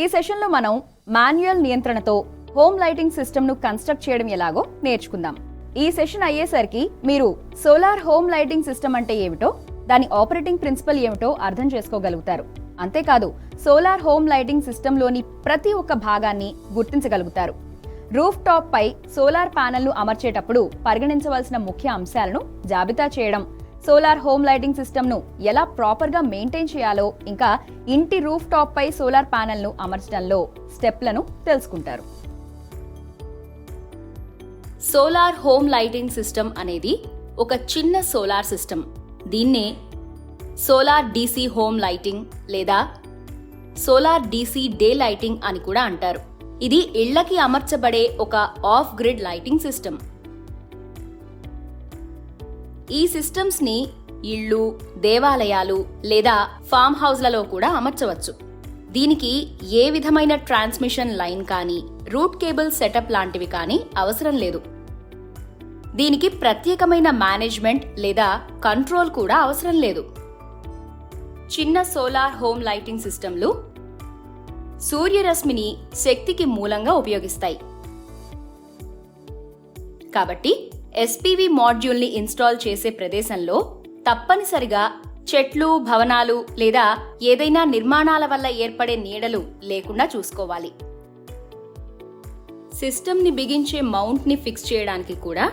ఈ సెషన్లో మనం మాన్యువల్ నియంత్రణతో హోమ్ లైటింగ్ సిస్టమ్ను కన్స్ట్రక్ట్ చేయడం ఎలాగో నేర్చుకుందాం. ఈ సెషన్ అయ్యేసరికి మీరు సోలార్ హోమ్ లైటింగ్ సిస్టమ్ అంటే ఏమిటో, దాని ఆపరేటింగ్ ప్రిన్సిపల్ ఏమిటో అర్థం చేసుకోగలుగుతారు. అంతేకాదు సోలార్ హోమ్ లైటింగ్ సిస్టంలోని ప్రతి ఒక్క భాగాన్ని గుర్తించగలుగుతారు. రూఫ్ టాప్ పై సోలార్ ప్యానెల్ను అమర్చేటప్పుడు పరిగణించవలసిన ముఖ్య అంశాలను జాబితా చేయడం, సోలార్ హోమ్ లైటింగ్ సిస్టమ్ను ఎలా ప్రాపర్గా మెయింటైన్ చేయాలో, ఇంకా ఇంటి రూఫ్ టాప్ పై సోలార్ ప్యానెల్ను అమర్చడంలో స్టెప్లను తెలుసుకుంటారు. సోలార్ హోమ్ లైటింగ్ సిస్టమ్ అనేది ఒక చిన్న సోలార్ సిస్టమ్. దీన్నే సోలార్ డీసీ హోమ్ లైటింగ్ లేదా సోలార్ డీసీ డే లైటింగ్ అని కూడా అంటారు. ఇది ఇళ్లకి అమర్చబడే ఒక ఆఫ్ గ్రిడ్ లైటింగ్ సిస్టమ్. ఈ సిస్టమ్స్ ని ఇళ్ళు, దేవాలయాలు లేదా ఫామ్ హౌస్లలో కూడా అమర్చవచ్చు. దీనికి ఏ విధమైన ట్రాన్స్మిషన్ లైన్ కానీ, రూట్ కేబుల్ సెటప్ లాంటివి కానీ అవసరం లేదు. దీనికి ప్రత్యేకమైన మేనేజ్మెంట్ లేదా కంట్రోల్ కూడా అవసరం లేదు. చిన్న సోలార్ హోమ్ లైటింగ్ సిస్టంలు సూర్యరశ్మిని శక్తికి మూలంగా ఉపయోగిస్తాయి. కాబట్టి ఎస్పీవీ మాడ్యూల్ని ఇన్స్టాల్ చేసే ప్రదేశంలో తప్పనిసరిగా చెట్లు, భవనాలు లేదా ఏదైనా నిర్మాణాల వల్ల ఏర్పడే నీడలు లేకుండా చూసుకోవాలి. సిస్టమ్ని బిగించే మౌంట్ని ఫిక్స్ చేయడానికి కూడా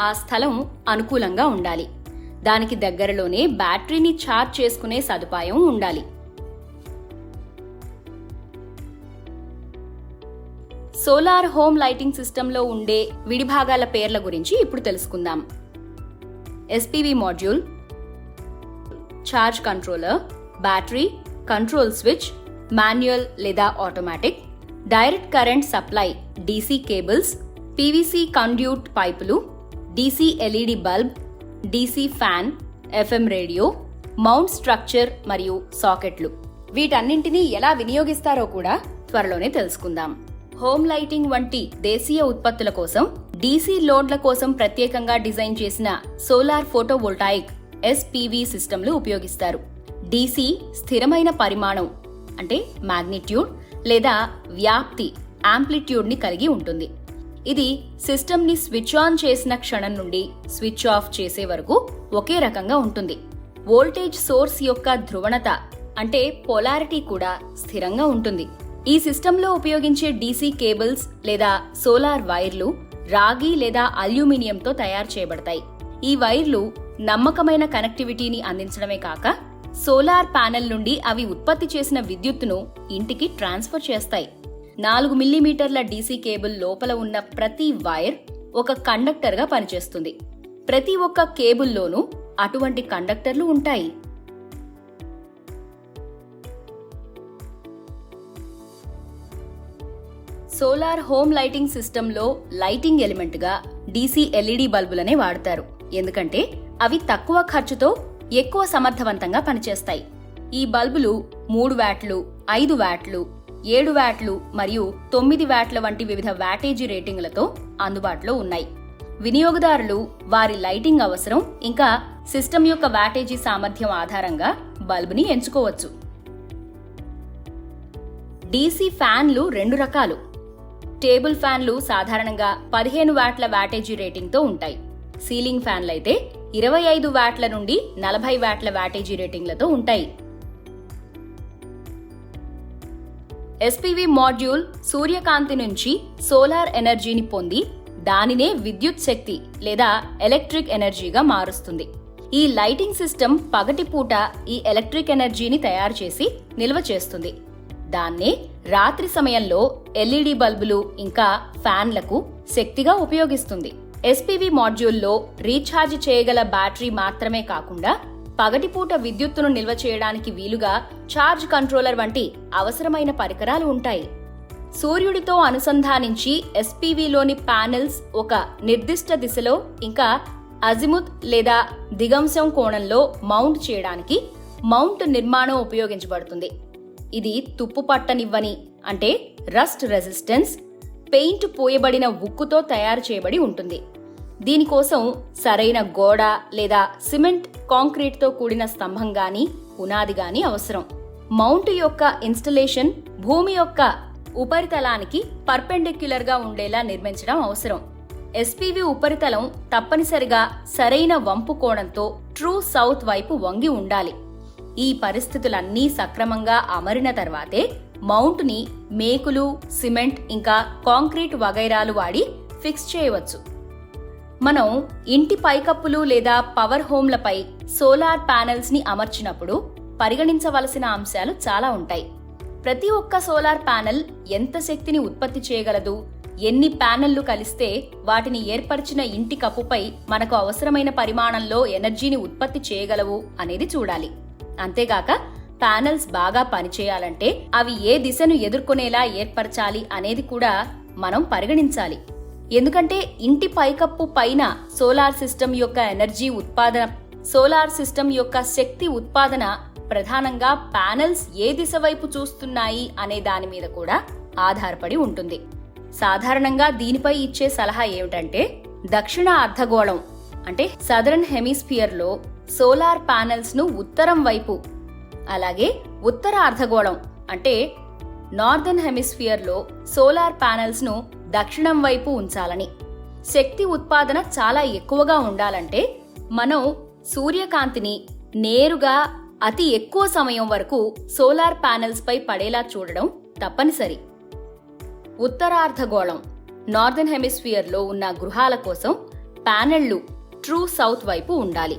ఆ స్థలం అనుకూలంగా ఉండాలి. దానికి దగ్గరలోనే బ్యాటరీని ఛార్జ్ చేసుకునే సదుపాయం ఉండాలి. సోలార్ హోమ్ లైటింగ్ సిస్టంలో ఉండే విడిభాగాల పేర్ల గురించి ఇప్పుడు తెలుసుకుందాం. SPV module, charge controller, battery, control switch, manual లేదా automatic, direct current supply, DC cables, PVC conduit పైపులు, DC LED bulb, DC fan, FM radio, mount structure మరియు సాకెట్లు. వీటన్నింటినీ ఎలా వినియోగిస్తారో కూడా త్వరలోనే తెలుసుకుందాం. హోమ్ లైటింగ్ వంటి దేశీయ ఉత్పత్తుల కోసం డీసీ లోడ్ల కోసం ప్రత్యేకంగా డిజైన్ చేసిన సోలార్ ఫోటోవోల్టాయిక్ ఎస్పీవీ సిస్టంలు ఉపయోగిస్తారు. డీసీ స్థిరమైన పరిమాణం అంటే మాగ్నిట్యూడ్ లేదా వ్యాప్తి యాంప్లిట్యూడ్ ని కలిగి ఉంటుంది. ఇది సిస్టమ్ ని స్విచ్ ఆన్ చేసిన క్షణం నుండి స్విచ్ ఆఫ్ చేసే వరకు ఒకే రకంగా ఉంటుంది. వోల్టేజ్ సోర్స్ యొక్క ధ్రువణత అంటే పొలారిటీ కూడా స్థిరంగా ఉంటుంది. ఈ సిస్టంలో ఉపయోగించే డీసీ కేబుల్స్ లేదా సోలార్ వైర్లు రాగి లేదా అల్యూమినియంతో తయారు చేయబడతాయి. ఈ వైర్లు నమ్మకమైన కనెక్టివిటీని అందించడమే కాక సోలార్ ప్యానెల్ నుండి అవి ఉత్పత్తి చేసిన విద్యుత్తును ఇంటికి ట్రాన్స్ఫర్ చేస్తాయి. 4 మిల్లీమీటర్ల డీసీ కేబుల్ లోపల ఉన్న ప్రతి వైర్ ఒక కండక్టర్గా పనిచేస్తుంది. ప్రతి ఒక్క కేబుల్లోనూ అటువంటి కండక్టర్లు ఉంటాయి. సోలార్ హోమ్ లైటింగ్ సిస్టంలో లైటింగ్ ఎలిమెంట్గా డీసీ ఎల్ఈడి బల్బులనే వాడతారు. ఎందుకంటే అవి తక్కువ ఖర్చుతో ఎక్కువ సమర్థవంతంగా పనిచేస్తాయి. ఈ బల్బులు 3 వాట్లు, 5 వాట్లు, 7 వాట్లు మరియు 9 వాట్ల వంటి వివిధ వాటేజీ రేటింగులతో అందుబాటులో ఉన్నాయి. వినియోగదారులు వారి లైటింగ్ అవసరం ఇంకా సిస్టమ్ యొక్క వాటేజీ సామర్థ్యం ఆధారంగా బల్బుని ఎంచుకోవచ్చు. డీసీ ఫ్యాన్లు 2 రకాలు. టేబుల్ ఫ్యాన్లు సాధారణంగా 15 వాట్ల వాటేజీ రేటింగ్తో ఉంటాయి. సీలింగ్ ఫ్యాన్లైతే 25 వాట్ల నుండి 40 వాట్ల వాటేజీ రేటింగ్లతో ఉంటాయి. ఎస్పీవీ మాడ్యూల్ సూర్యకాంతి నుంచి సోలార్ ఎనర్జీని పొంది దానినే విద్యుత్ శక్తి లేదా ఎలక్ట్రిక్ ఎనర్జీగా మారుస్తుంది. ఈ లైటింగ్ సిస్టమ్ పగటిపూట ఈ ఎలక్ట్రిక్ ఎనర్జీని తయారు చేసి నిల్వ చేస్తుంది. దాన్నే రాత్రి సమయంలో ఎల్ఈడి బల్బులు ఇంకా ఫ్యాన్లకు శక్తిగా ఉపయోగిస్తుంది. ఎస్పీవీ మాడ్యూల్లో రీఛార్జ్ చేయగల బ్యాటరీ మాత్రమే కాకుండా పగటిపూట విద్యుత్తును నిల్వ చేయడానికి వీలుగా ఛార్జ్ కంట్రోలర్ వంటి అవసరమైన పరికరాలు ఉంటాయి. సూర్యుడితో అనుసంధానించి ఎస్పీవీలోని ప్యానెల్స్ ఒక నిర్దిష్ట దిశలో ఇంకా అజిముత్ లేదా దిగంశం కోణంలో మౌంట్ చేయడానికి మౌంట్ నిర్మాణం ఉపయోగించబడుతుంది. ఇది తుప్పు పట్టనివ్వని అంటే రస్ట్ రెసిస్టెన్స్ పెయింట్ పోయబడిన ఉక్కుతో తయారు చేయబడి ఉంటుంది. దీనికోసం సరైన గోడ లేదా సిమెంట్ కాంక్రీట్తో కూడిన స్తంభం గాని పునాది గాని అవసరం. మౌంట్ యొక్క ఇన్స్టలేషన్ భూమి యొక్క ఉపరితలానికి పర్పెండిక్యులర్ గా ఉండేలా నిర్మించడం అవసరం. ఎస్పీవీ ఉపరితలం తప్పనిసరిగా సరైన వంపు కోణంతో ట్రూ సౌత్ వైపు వంగి ఉండాలి. ఈ పరిస్థితులన్నీ సక్రమంగా అమరిన తర్వాతే మౌంట్ ని మేకులు, సిమెంట్ ఇంకా కాంక్రీట్ వగైరాలు వాడి ఫిక్స్ చేయవచ్చు. మనం ఇంటి పైకప్పులు లేదా పవర్ హోమ్లపై సోలార్ ప్యానెల్స్ ని అమర్చినప్పుడు పరిగణించవలసిన అంశాలు చాలా ఉంటాయి. ప్రతి ఒక్క సోలార్ ప్యానెల్ ఎంత శక్తిని ఉత్పత్తి చేయగలదు, ఎన్ని ప్యానెళ్లు కలిస్తే వాటిని ఏర్పరిచిన ఇంటి కప్పుపై మనకు అవసరమైన పరిమాణంలో ఎనర్జీని ఉత్పత్తి చేయగలవు అనేది చూడాలి. అంతేగాక ప్యానెల్స్ బాగా పనిచేయాలంటే అవి ఏ దిశను ఎదుర్కొనేలా ఏర్పరచాలి అనేది కూడా మనం పరిగణించాలి. ఎందుకంటే ఇంటి పైకప్పు పైన సోలార్ సిస్టమ్ యొక్క శక్తి ఉత్పాదన ప్రధానంగా ప్యానెల్స్ ఏ దిశ వైపు చూస్తున్నాయి అనే దాని మీద కూడా ఆధారపడి ఉంటుంది. సాధారణంగా దీనిపై ఇచ్చే సలహా ఏమిటంటే దక్షిణ అర్ధగోళం అంటే సదరన్ హెమిస్ఫియర్ లో సోలార్ ప్యానెల్స్ ను ఉత్తరం వైపు, అలాగే ఉత్తర అర్ధగోళం అంటే నార్దర్న్ హెమిస్ఫియర్ లో సోలార్ ప్యానెల్స్ ను దక్షిణం వైపు ఉంచాలని. శక్తి ఉత్పాదన చాలా ఎక్కువగా ఉండాలంటే మనం సూర్యకాంతిని నేరుగా అతి ఎక్కువ సమయం వరకు సోలార్ ప్యానెల్స్ పై పడేలా చూడడం తప్పనిసరి. ఉత్తరార్ధగోళం నార్దర్న్ హెమిస్ఫియర్ లో ఉన్న గృహాల కోసం ప్యానెళ్లు ట్రూ సౌత్ వైపు ఉండాలి.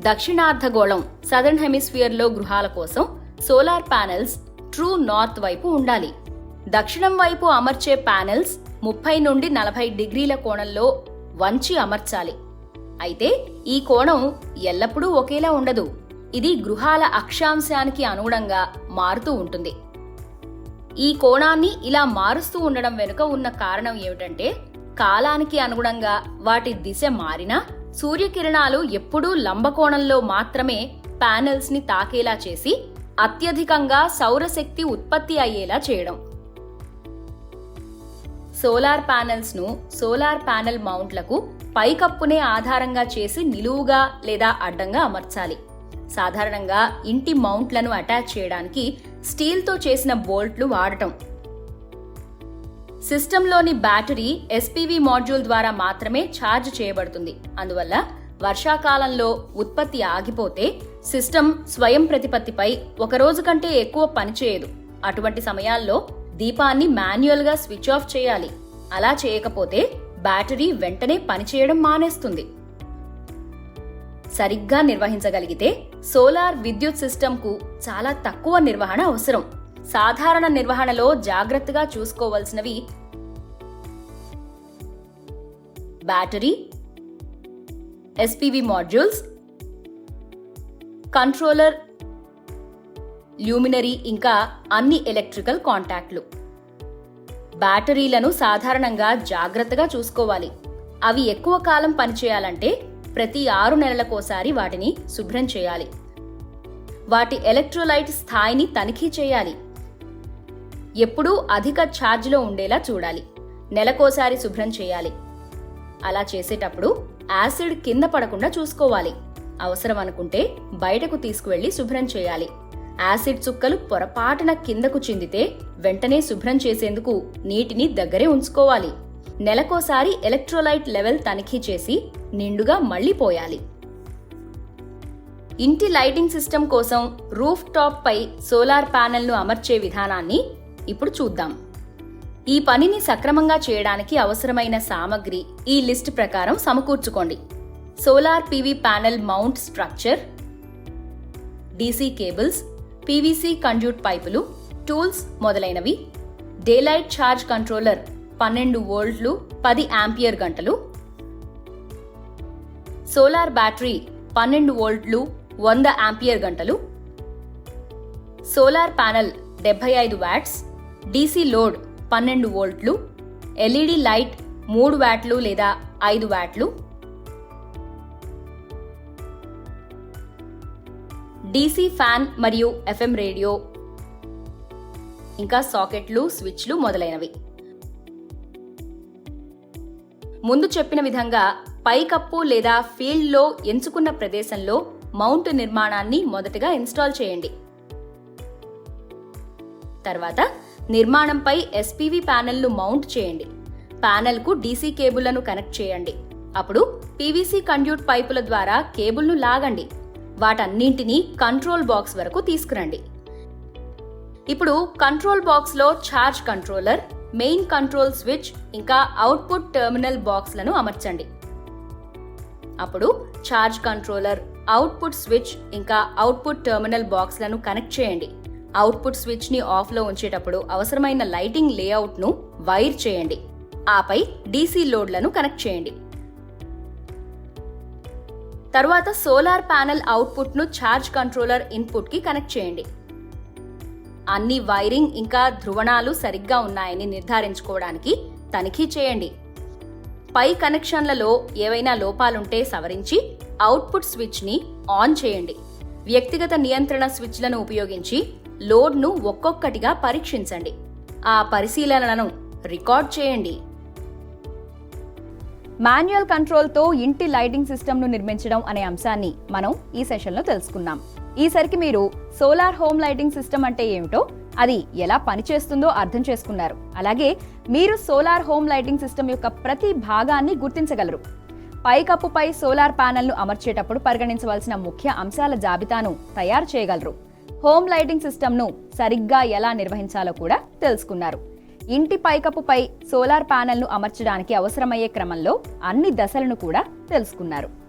దక్షిణార్ధగోళం సదర్న్ హెమిస్ఫియర్ లో గృహాల కోసం సోలార్ ప్యానెల్స్ ట్రూ నార్త్ వైపు ఉండాలి. దక్షిణం వైపు అమర్చే ప్యానెల్స్ 30 నుండి 40 డిగ్రీల కోణంలో వంచి అమర్చాలి. అయితే ఈ కోణం ఎల్లప్పుడూ ఒకేలా ఉండదు. ఇది గృహాల అక్షాంశానికి అనుగుణంగా మారుతూ ఉంటుంది. ఈ కోణాన్ని ఇలా మారుస్తూ ఉండడం వెనుక ఉన్న కారణం ఏమిటంటే కాలానికి అనుగుణంగా వాటి దిశ మారినా సూర్యకిరణాలు ఎప్పుడూ లంబకోణంలో మాత్రమే ప్యానెల్స్ ని తాకేలా చేసి అత్యధికంగా సౌరశక్తి ఉత్పత్తి అయ్యేలా చేయడం. సోలార్ ప్యానెల్స్ ను సోలార్ ప్యానెల్ మౌంట్లకు పైకప్పునే ఆధారంగా చేసి నిలువుగా లేదా అడ్డంగా అమర్చాలి. సాధారణంగా ఇంటి మౌంట్లను అటాచ్ చేయడానికి స్టీల్తో చేసిన బోల్ట్లు వాడటం. సిస్టంలోని బ్యాటరీ ఎస్పీవీ మాడ్యూల్ ద్వారా మాత్రమే ఛార్జ్ చేయబడుతుంది. అందువల్ల వర్షాకాలంలో ఉత్పత్తి ఆగిపోతే సిస్టమ్ స్వయం ప్రతిపత్తిపై ఒక రోజు కంటే ఎక్కువ పనిచేయదు. అటువంటి సమయాల్లో దీపాన్ని మాన్యువల్ గా స్విచ్ ఆఫ్ చేయాలి. అలా చేయకపోతే బ్యాటరీ వెంటనే పనిచేయడం మానేస్తుంది. సరిగ్గా నిర్వహించగలిగితే సోలార్ విద్యుత్ సిస్టంకు చాలా తక్కువ నిర్వహణ అవసరం. సాధారణ నిర్వహణలో జాగ్రత్తగా చూసుకోవలసినవి బ్యాటరీ, ఎస్పీవీ మాడ్యూల్స్, కంట్రోలర్, ల్యూమినరీ ఇంకా అన్ని ఎలక్ట్రికల్ కాంటాక్ట్లు. బ్యాటరీలను సాధారణంగా జాగ్రత్తగా చూసుకోవాలి. అవి ఎక్కువ కాలం పనిచేయాలంటే ప్రతి 6 నెలలకోసారి వాటిని శుభ్రం చేయాలి. వాటి ఎలక్ట్రోలైట్ స్థాయిని తనిఖీ చేయాలి. ఎప్పుడూ అధిక ఛార్జ్లో ఉండేలా చూడాలి. నెలకోసారి శుభ్రం చేయాలి. అలా చేసేటప్పుడు యాసిడ్ కింద పడకుండా చూసుకోవాలి. అవసరం అనుకుంటే బయటకు తీసుకువెళ్లి శుభ్రం చేయాలి. యాసిడ్ చుక్కలు పొరపాటున కిందకు చిందితే వెంటనే శుభ్రం చేసేందుకు నీటిని దగ్గరే ఉంచుకోవాలి. నెలకోసారి ఎలక్ట్రోలైట్ లెవెల్ తనిఖీ చేసి నిండుగా మళ్లీ పోయాలి. ఇంటి లైటింగ్ సిస్టమ్ కోసం రూఫ్ టాప్ పై సోలార్ ప్యానెల్ను అమర్చే విధానాన్ని ఇప్పుడు చూద్దాం. ఈ పనిని సక్రమంగా చేయడానికి అవసరమైన సామగ్రి ఈ లిస్ట్ ప్రకారం సమకూర్చుకోండి. Solar PV panel mount structure, DC cables, PVC conduit పైపులు, టూల్స్ మొదలైనవి, డేలైట్ ఛార్జ్ కంట్రోలర్ 12 వోల్ట్లు 10 ఆంపియర్ గంటలు, సోలార్ బ్యాటరీ 12 వోల్ట్లు 100 ఆంపియర్ గంటలు, solar panel 75 watts, DC load 12 వోల్ట్లు, ఎల్ఈడి లైట్ 3 వాట్లు లేదా 5 వాట్లు, డీసీ ఫ్యాన్ మరియు ఎఫ్ఎం రేడియో, ఇంకా సాకెట్లు, స్విచ్లు మొదలైనవి. ముందు చెప్పిన విధంగా పైకప్పు లేదా ఫీల్డ్లో ఎంచుకున్న ప్రదేశంలో మౌంట్ నిర్మాణాన్ని మొదటగా ఇన్స్టాల్ చేయండి. తర్వాత నిర్మాణంపై ఎస్పీవీ ప్యానెల్ను మౌంట్ చేయండి. ప్యానెల్కు డీసీ కేబుల్లను కనెక్ట్ చేయండి. అప్పుడు పీవీసీ కండ్యూట్ పైపుల ద్వారా కేబుల్ను లాగండి. వాటన్నింటినీ కంట్రోల్ బాక్స్ వరకు తీసుకురండి. ఇప్పుడు కంట్రోల్ బాక్స్లో charge controller, main control switch ఇంకా అవుట్పుట్ టెర్మినల్ బాక్స్లను అమర్చండి. అప్పుడు ఛార్జ్ కంట్రోలర్, అవుట్పుట్ స్విచ్ ఇంకా అవుట్పుట్ టెర్మినల్ బాక్స్లను కనెక్ట్ చేయండి. అవుట్పుట్ స్విచ్ని ఆఫ్లో ఉంచేటప్పుడు అవసరమైన లైటింగ్ లేఅవుట్ను వైర్ చేయండి. ఆపై డీసీ లోడ్లను కనెక్ట్ చేయండి. తరువాత సోలార్ ప్యానెల్ అవుట్పుట్ను ఛార్జ్ కంట్రోలర్ ఇన్పుట్కి కనెక్ట్ చేయండి. అన్ని వైరింగ్ ఇంకా ధ్రువణాలు సరిగ్గా ఉన్నాయని నిర్ధారించుకోవడానికి తనిఖీ చేయండి. పై కనెక్షన్లలో ఏవైనా లోపాలుంటే సవరించి అవుట్పుట్ స్విచ్ని ఆన్ చేయండి. వ్యక్తిగత నియంత్రణ స్విచ్లను ఉపయోగించి లోడ్ను ఒక్కొక్కటిగా పరీక్షించండి. ఆ పరిశీలనలను రికార్డ్ చేయండి. మాన్యువల్ కంట్రోల్తో ఇంటి లైటింగ్ సిస్టమ్ను నిర్మించడం అనే అంశాన్ని మనం ఈ సెషన్లో తెలుసుకున్నాం. ఈసరికి మీరు సోలార్ హోమ్ లైటింగ్ సిస్టమ్ అంటే ఏమిటో, అది ఎలా పనిచేస్తుందో అర్థం చేసుకున్నారు. అలాగే మీరు సోలార్ హోమ్ లైటింగ్ సిస్టమ్ యొక్క ప్రతి భాగాన్ని గుర్తించగలరు. పైకప్పుపై సోలార్ ప్యానెల్ను అమర్చేటప్పుడు పరిగణించవలసిన ముఖ్య అంశాల జాబితాను తయారు చేయగలరు. హోమ్ లైటింగ్ సిస్టమ్ను సరిగ్గా ఎలా నిర్వహించాలో కూడా తెలుసుకున్నారు. ఇంటి పైకప్పుపై సోలార్ ప్యానెల్ను అమర్చడానికి అవసరమయ్యే క్రమంలో అన్ని దశలను కూడా తెలుసుకున్నారు.